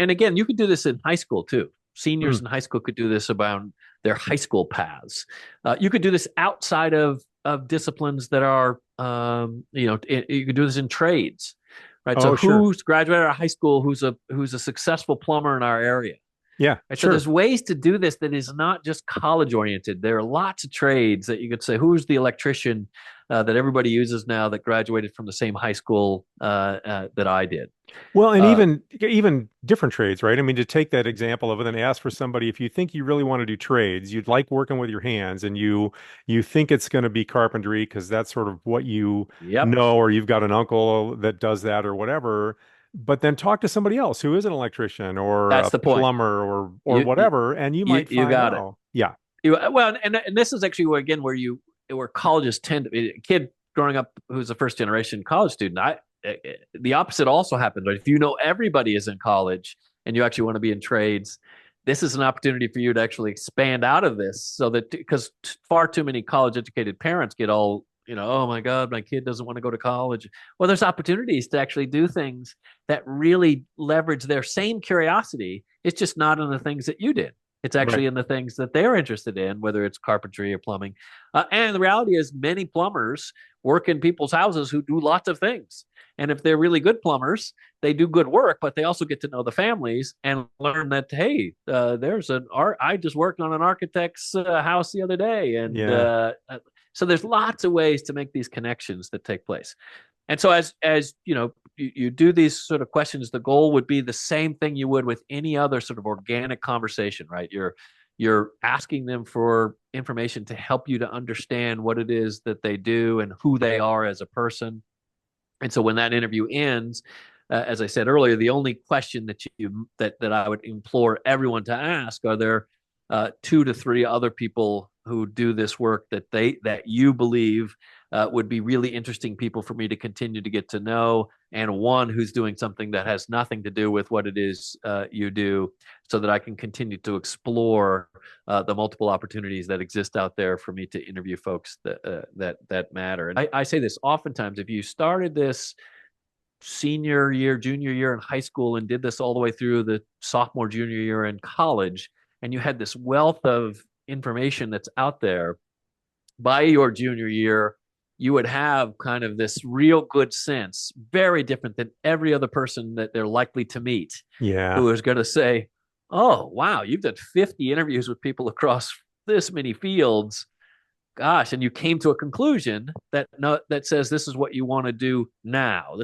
and again, you could do this in high school too. Seniors Mm. in high school could do this about their high school paths. You could do this outside of disciplines that are, you could do this in trades, right? So Oh, sure. who's graduated out of high school who's a successful plumber in our area? Yeah, Right. So sure. there's ways to do this that is not just college oriented. There are lots of trades that you could say, who's the electrician that everybody uses now that graduated from the same high school that I did? Well, and Uh, even different trades, right? I mean, to take that example of it and ask for somebody, if you think you really want to do trades, you'd like working with your hands, and you think it's going to be carpentry because that's sort of what you yep, know, or you've got an uncle that does that or whatever. But then talk to somebody else who is an electrician or that's a the point. plumber or You you whatever, and you might you find, got it. oh, yeah, Well, and this is actually where, again, where colleges tend to, a kid growing up who's a first generation college student. The opposite also happens. Right? If you know everybody is in college and you actually want to be in trades, this is an opportunity for you to actually expand out of this, so that, because far too many college educated parents get all, oh my God, my kid doesn't want to go to college. Well, there's opportunities to actually do things that really leverage their same curiosity. It's just not in the things that you did. It's right, actually in the things that they're interested in, whether it's carpentry or plumbing. And the reality is, many plumbers work in people's houses who do lots of things. And if they're really good plumbers, they do good work, but they also get to know the families and learn that, hey, there's an art. I just worked on an architect's house the other day, and yeah. so there's lots of ways to make these connections that take place. And so, as you do these sort of questions, the goal would be the same thing you would with any other sort of organic conversation, right? You're asking them for information to help you to understand what it is that they do and who they are as a person. And so when that interview ends, as I said earlier, the only question that I would implore everyone to ask: are there two to three other people who do this work that you believe would be really interesting people for me to continue to get to know, and one who's doing something that has nothing to do with what it is you do, so that I can continue to explore the multiple opportunities that exist out there for me to interview folks that matter. And I say this oftentimes: if you started this senior year, junior year in high school, and did this all the way through the sophomore, junior year in college, and you had this wealth of information that's out there, by your junior year, you would have kind of this real good sense, very different than every other person that they're likely to meet, Yeah. who is going to say, oh, wow, you've done 50 interviews with people across this many fields. Gosh, and you came to a conclusion that, no, that says this is what you want to do now. This